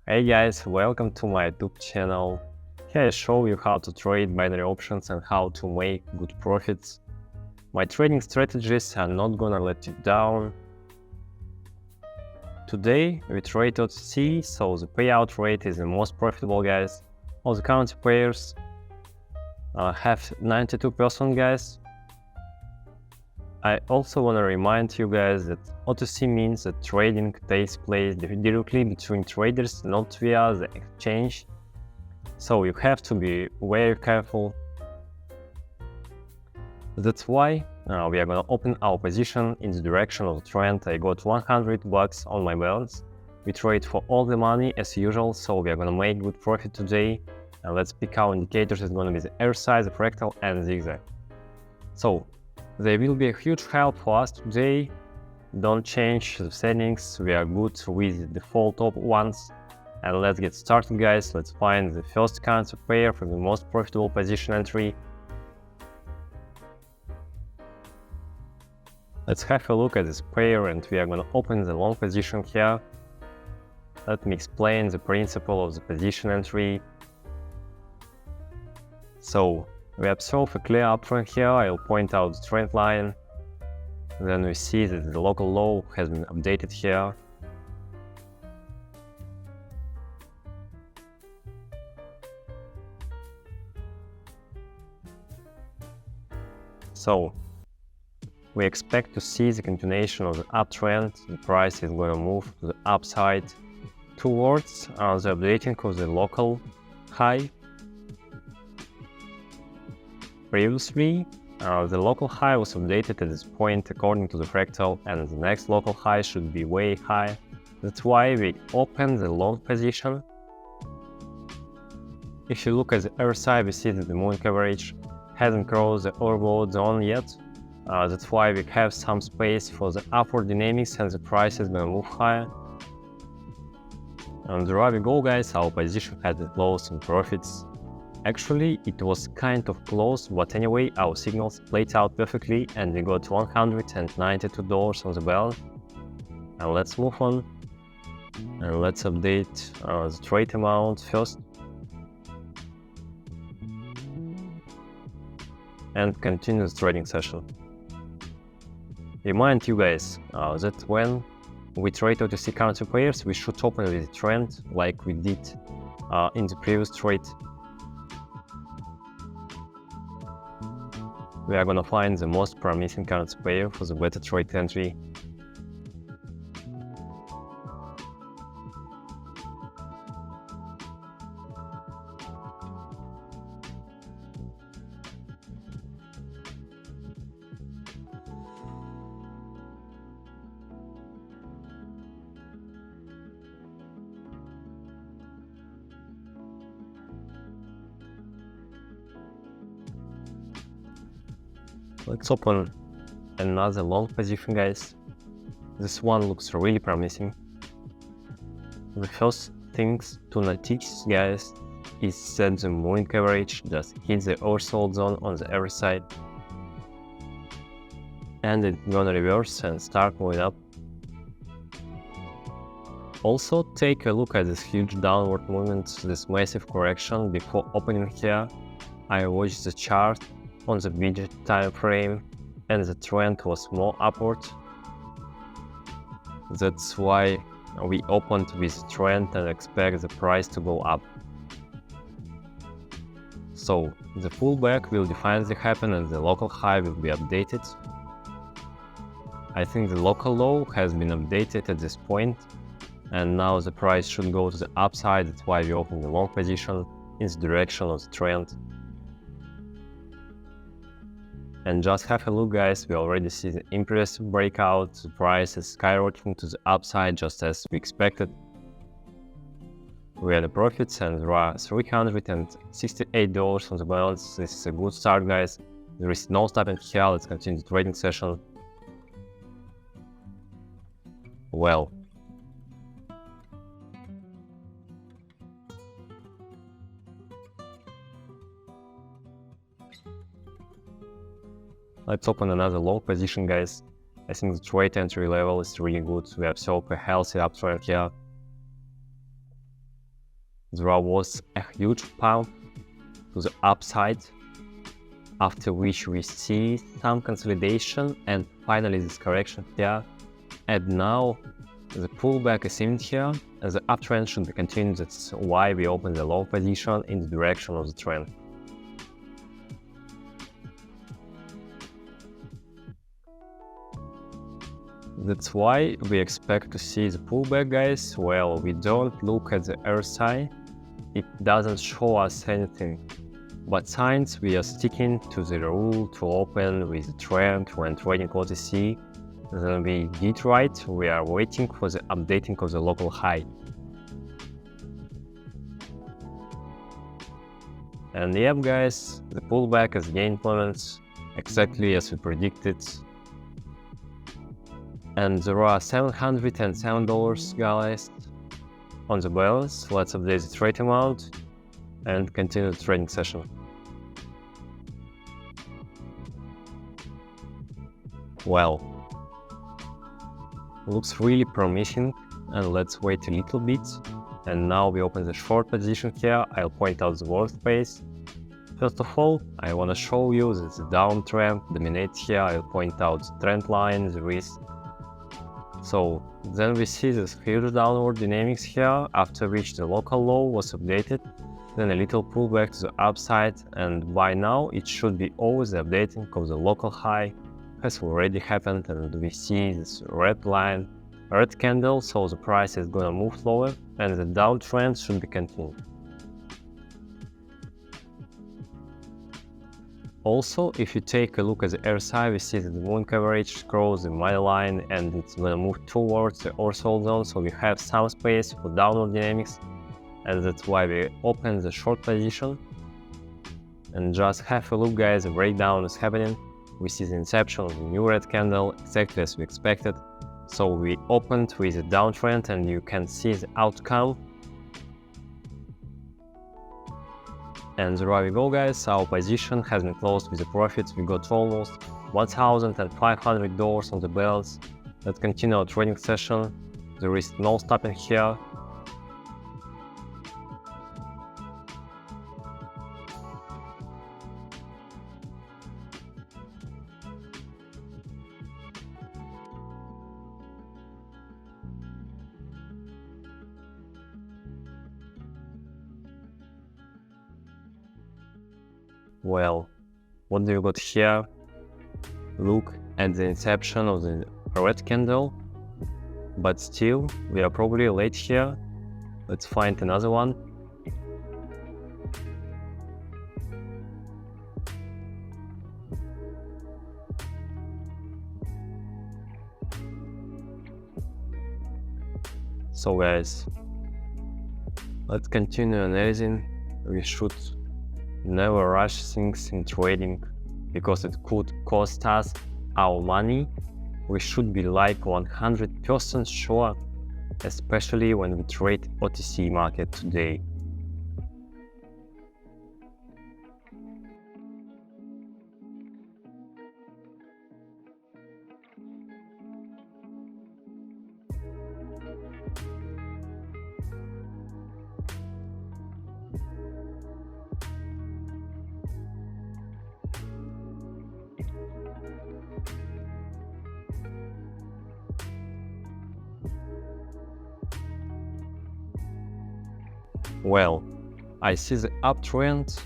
Hey guys, welcome to my YouTube channel. Here I show you how to trade binary options and how to make good profits. My trading strategies are not gonna let you down. Today we trade OTC, so the payout rate is the most profitable, guys. All the currency pairs have 92%, guys. I also want to remind you guys that OTC means that trading takes place directly between traders, not via the exchange. So you have to be very careful. That's why we are gonna open our position in the direction of the trend. I got 100 bucks on my balance. We trade for all the money as usual, so we are gonna make good profit today. And let's pick our indicators. It's gonna be the RSI, the fractal, and zigzag. So there will be a huge help for us today. Don't change the settings, we are good with the default top ones. And let's get started, guys. Let's find the first currency pair for the most profitable position entry. Let's have a look at this pair and we are gonna open the long position here. Let me explain the principle of the position entry. So we observe a clear uptrend here. I'll point out the trend line. Then we see that the local low has been updated here. So we expect to see the continuation of the uptrend. The price is going to move to the upside towards the updating of the local high. Previously, the local high was updated at this point according to the fractal, and the next local high should be way high. That's why we open the long position. If you look at the RSI, we see that the moving average hasn't crossed the overbought zone yet. That's why we have some space for the upward dynamics and the price is gonna move higher. And there we go, guys. Our position had loss and profits. Actually, it was kind of close, but anyway, our signals played out perfectly and we got $192 on the balance. And let's move on. And let's update the trade amount first. And continue the trading session. Remind you guys that when we trade OTC currency pairs, we should open with a trend like we did in the previous trade. We are gonna find the most promising currency pair for the better trade entry. Let's open another long position, guys. This one looks really promising. The first things to notice, guys, is that the moving average just hit the oversold zone on the other side. And it's gonna reverse and start moving up. Also, take a look at this huge downward movement, this massive correction before opening here. I watched the chart on the bigger time frame and the trend was more upward. That's why we opened with the trend and expect the price to go up. So the pullback will definitely happen and the local high will be updated. I think the local low has been updated at this point and now the price should go to the upside. That's why we open the long position in the direction of the trend. And just have a look, guys, we already see the impressive breakout. The price is skyrocketing to the upside just as we expected. We had the profits and there are $368 on the balance. This is a good start, guys. There is no stopping here. Let's continue the trading session. Well, let's open another long position, guys. I think the trade entry level is really good. We observe a healthy uptrend here. there was a huge pump to the upside, after which we see some consolidation and finally this correction here. And now the pullback is in here, and the uptrend should be continued. That's why we open the long position in the direction of the trend. That's why we expect to see the pullback, guys. Well, we don't look at the RSI, it doesn't show us anything. But since we are sticking to the rule to open with the trend when trading OTC, then we did right. We are waiting for the updating of the local high. And yep, guys, the pullback has gained moments exactly as we predicted. And there are $707, guys, on the balance. Let's update the trade amount and continue the trading session. Well, looks really promising, and let's wait a little bit. And now we open the short position here. I'll point out the workspace. First of all, I want to show you that the downtrend dominates here. I'll point out the trend line, the risk. So then we see this huge downward dynamics here, after which the local low was updated, then a little pullback to the upside, and by now it should be always the updating of the local high has already happened, and we see this red line, red candle, so the price is gonna move lower and the downtrend should be continued. Also, if you take a look at the RSI, we see that the moving average crosses the money line and it's gonna move towards the horizontal zone, so we have some space for downward dynamics, and that's why we open the short position. And just have a look, guys, the breakdown is happening. We see the inception of the new red candle exactly as we expected. So we opened with a downtrend and you can see the outcome. And there we go, guys, our position has been closed with a profit. We got almost $1,500 on the bells. Let's continue our trading session. There is no stopping here. Well, what do you got here? Look at the inception of the red candle, but still we are probably late here. Let's find another one. So guys, let's continue analyzing. We should never rush things in trading because it could cost us our money. We should be like 100% sure, especially when we trade OTC market today. Well, I see the uptrend.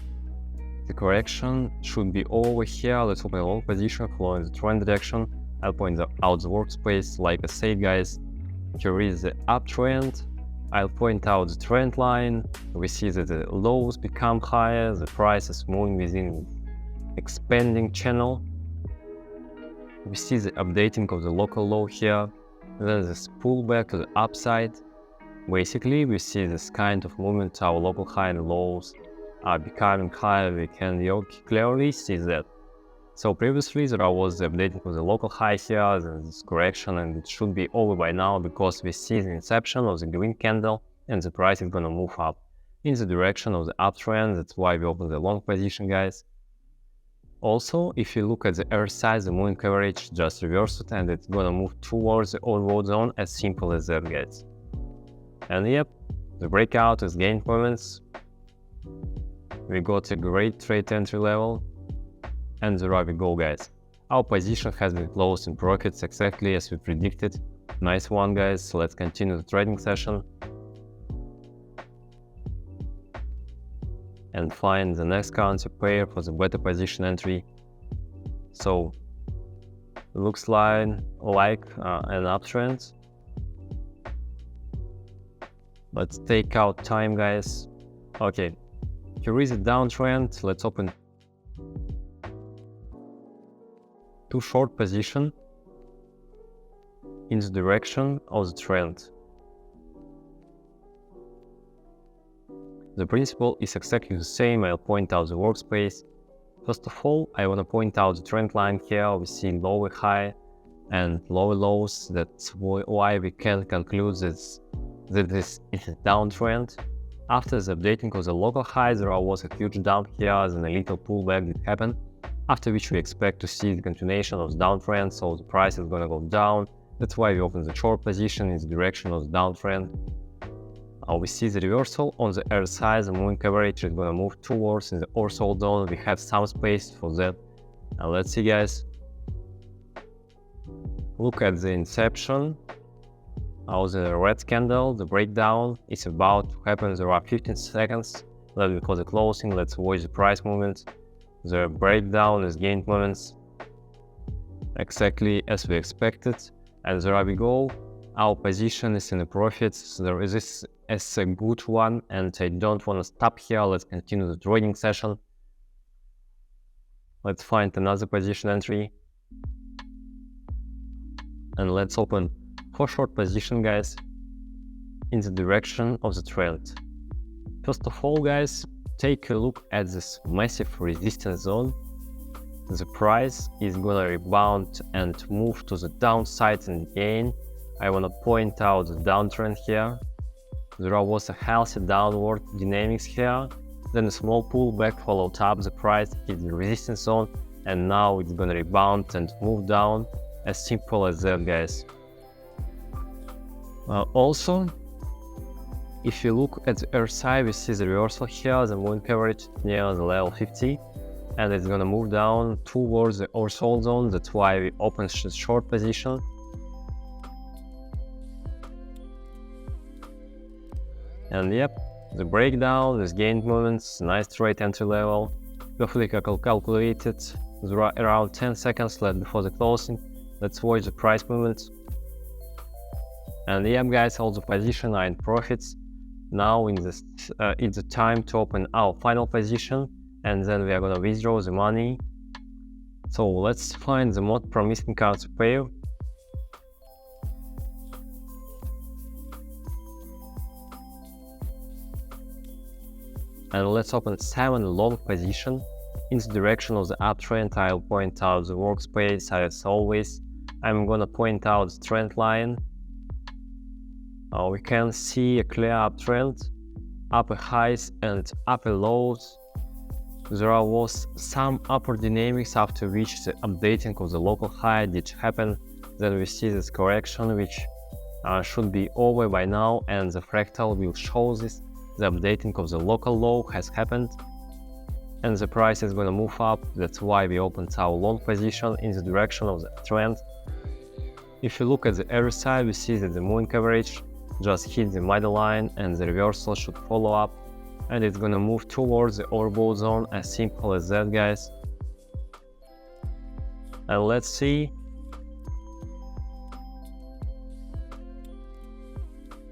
The correction should be over here. Let's open a long position following the trend direction. I'll point out the workspace. Like I said, guys, here is the uptrend. I'll point out the trend line. We see that the lows become higher. The price is moving within expanding channel. We see the updating of the local low here. Then this pullback to the upside. Basically, we see this kind of movement. Our local high and lows are becoming higher. We can clearly see that. So previously there was the updating of the local high here, then this correction, and it should be over by now because we see the inception of the green candle and the price is gonna move up in the direction of the uptrend. That's why we open the long position, guys. Also, if you look at the RSI, the moving average just reversed it and it's gonna move towards the overbought zone, as simple as that, guys. And yep, the breakout is gained moments. We got a great trade entry level, and there we go, guys. Our position has been closed in profits exactly as we predicted. Nice one, guys. So let's continue the trading session and find the next currency pair for the better position entry. So looks like an uptrend. Let's take out time, guys. Okay, here is a downtrend. Let's open two short position in the direction of the trend. The principle is exactly the same. I'll point out the workspace. First of all, I want to point out the trend line here. We see lower high and lower lows. That's why we can conclude that this is a downtrend. After the updating of the local high, there was a huge dump here, then a little pullback that happened, after which we expect to see the continuation of the downtrend, so the price is going to go down. That's why we open the short position in the direction of the downtrend. We see the reversal on the R side. The moving average is going to move towards in the oversold zone. We have some space for that. Now let's see, guys. Look at the inception. The red candle, the breakdown is about to happen. There are 15 seconds left before the closing. Let's watch the price movement. The breakdown is gained moments exactly as we expected. And there we go. Our position is in the profits. There is this as a good one, and I don't want to stop here. Let's continue the trading session. Let's find another position entry. And let's open 4 short position, guys, in the direction of the trend. First of all, guys, take a look at this massive resistance zone. The price is gonna rebound and move to the downside, and again I want to point out the downtrend here. There was a healthy downward dynamics here, then a small pullback followed up. The price hit the resistance zone, and now it's gonna rebound and move down. As simple as that, guys. Also, if you look at the RSI, we see the reversal here. The moving average near the level 50, and it's gonna move down towards the oversold zone. That's why we open short position. And yep, the breakdown, this gained movements, nice trade entry level, perfectly calculated. There are around 10 seconds left before the closing. Let's watch the price movements. And yeah, guys, all the position are in profits. Now it's the time to open our final position, and then we are gonna withdraw the money. So let's find the most promising currency pair. And let's open 7 long position in the direction of the uptrend. I'll point out the workspace as always. I'm gonna point out the trend line. We can see a clear uptrend, upper highs and upper lows. There was some upward dynamics, after which the updating of the local high did happen. Then we see this correction, which should be over by now, and the fractal will show this. The updating of the local low has happened, and the price is going to move up. That's why we opened our long position in the direction of the trend. If you look at the RSI, we see that the moving average just hit the middle line, and the reversal should follow up, and it's going to move towards the overbought zone. As simple as that, guys. And let's see.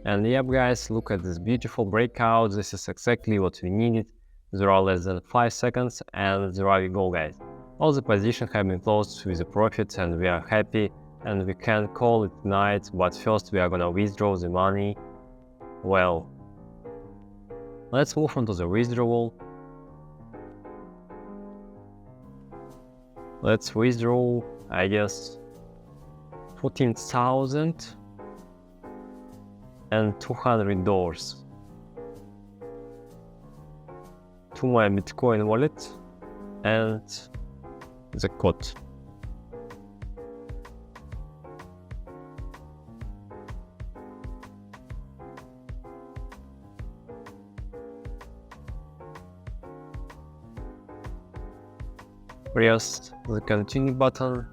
And yep, guys, look at this beautiful breakout. This is exactly what we needed. There are less than 5 seconds, and there we go, guys. All the positions have been closed with a profit, and we are happy, and we can call it night. But first we are gonna withdraw the money. Well, let's move on to the withdrawal. Let's withdraw, I guess, 14,000 and $200 to my Bitcoin wallet and the code. press the continue button.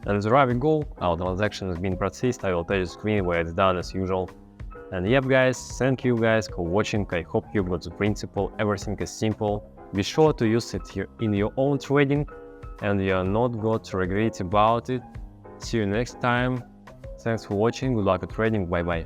And there we go, our transaction has been processed. I will tell you screen where it's done as usual. And yep guys, thank you guys for watching. I hope you got the principle. Everything is simple. Be sure to use it here in your own trading and you're not going to regret about it. See you next time. Thanks for watching. Good luck at trading. Bye bye.